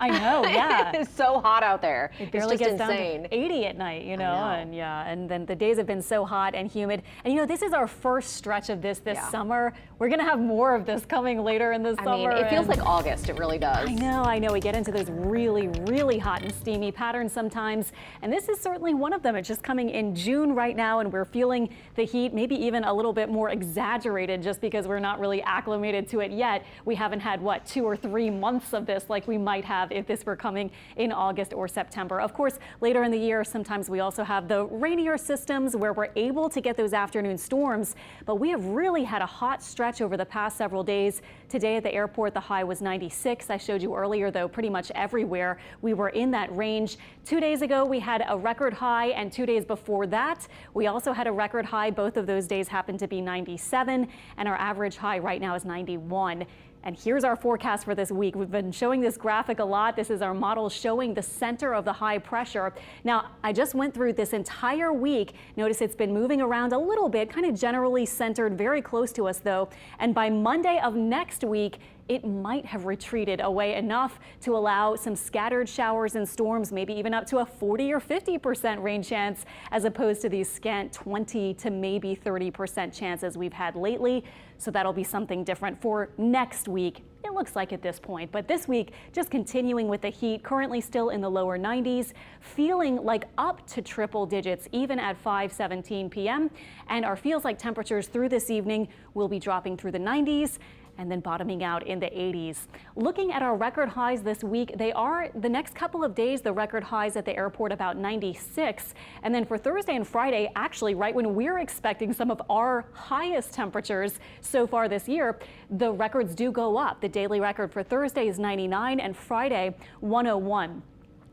I know, yeah. It's so hot out there. It barely it's just gets insane. down to 80 at night, you know, I know. and yeah, and then the days have been so hot and humid. And you know, this is our first stretch of this summer. We're gonna have more of this coming later in the summer. I mean, it feels like August, it really does. I know. We get into those really, really hot and steamy patterns sometimes, and this is certainly one of them. It's just coming in June right now, and we're feeling the heat, maybe even a little bit more exaggerated just because we're not really acclimated to it yet. We haven't had, what, 2 or 3 months of this like we might have if this were coming in August or September. Of course, later in the year, sometimes we also have the rainier systems where we're able to get those afternoon storms, but we have really had a hot stretch over the past several days. Today at the airport, the high was 96. I showed you earlier, though, pretty much everywhere we were in that range. 2 days ago, we had a record high, and 2 days before that, we also had a record high. Both of those days happened to be 97, and our average high right now is 91. And here's our forecast for this week. We've been showing this graphic a lot. This is our model showing the center of the high pressure. Now, I just went through this entire week. Notice it's been moving around a little bit, kind of generally centered very close to us, though. And by Monday of next week, it might have retreated away enough to allow some scattered showers and storms, maybe even up to a 40 or 50% rain chance, as opposed to these scant 20 to maybe 30% chances we've had lately. So that'll be something different for next week. It looks like at this point, but this week just continuing with the heat, currently still in the lower 90s, feeling like up to triple digits even at 5:17 p.m. and our feels like temperatures through this evening will be dropping through the 90s and then bottoming out in the 80s. Looking at our record highs this week, they are the next couple of days, the record highs at the airport about 96. And then for Thursday and Friday, actually right when we're expecting some of our highest temperatures so far this year, the records do go up. The daily record for Thursday is 99 and Friday 101.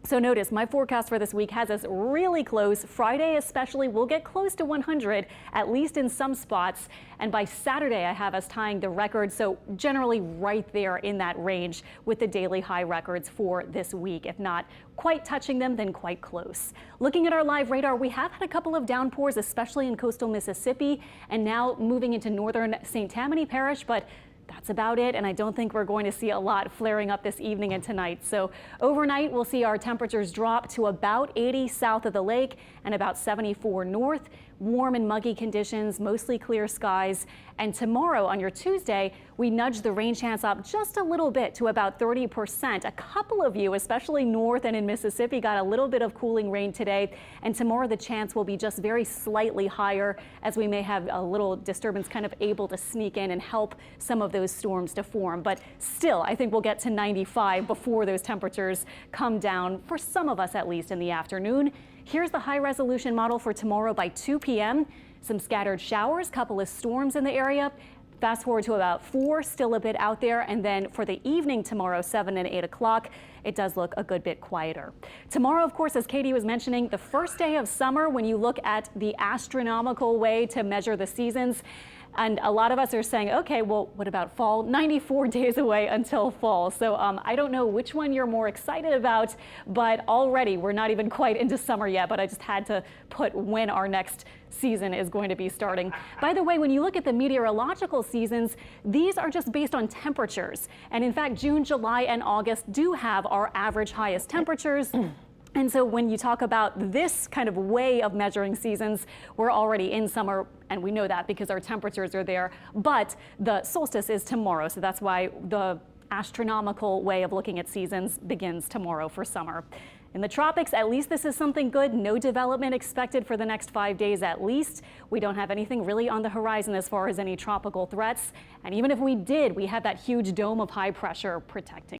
So notice my forecast for this week has us really close. Friday especially will get close to 100, at least in some spots. And by Saturday, I have us tying the record. So generally right there in that range with the daily high records for this week. If not quite touching them, then quite close. Looking at our live radar, we have had a couple of downpours, especially in coastal Mississippi, and now moving into northern St. Tammany Parish, but that's about it, and I don't think we're going to see a lot flaring up this evening and tonight. So overnight, we'll see our temperatures drop to about 80 south of the lake and about 74 north. Warm and muggy conditions, mostly clear skies. And tomorrow on your Tuesday, we nudge the rain chance up just a little bit to about 30%. A couple of you, especially north and in Mississippi, got a little bit of cooling rain today. And tomorrow the chance will be just very slightly higher, as we may have a little disturbance kind of able to sneak in and help some of those storms to form. But still, I think we'll get to 95 before those temperatures come down, for some of us at least, in the afternoon. Here's the high resolution model for tomorrow by 2 p.m. Some scattered showers, couple of storms in the area. Fast forward to about 4, still a bit out there. And then for the evening tomorrow, 7 and 8 o'clock, it does look a good bit quieter. Tomorrow, of course, as Katie was mentioning, the first day of summer when you look at the astronomical way to measure the seasons. And a lot of us are saying, okay, well, what about fall? 94 days away until fall. So I don't know which one you're more excited about, but already we're not even quite into summer yet, but I just had to put when our next season is going to be starting. By the way, when you look at the meteorological seasons, these are just based on temperatures. And in fact, June, July, and August do have our average highest temperatures. And so when you talk about this kind of way of measuring seasons, we're already in summer, and we know that because our temperatures are there. But the solstice is tomorrow, so that's why the astronomical way of looking at seasons begins tomorrow for summer. In the tropics, at least this is something good. No development expected for the next 5 days at least. We don't have anything really on the horizon as far as any tropical threats. And even if we did, we have that huge dome of high pressure protecting.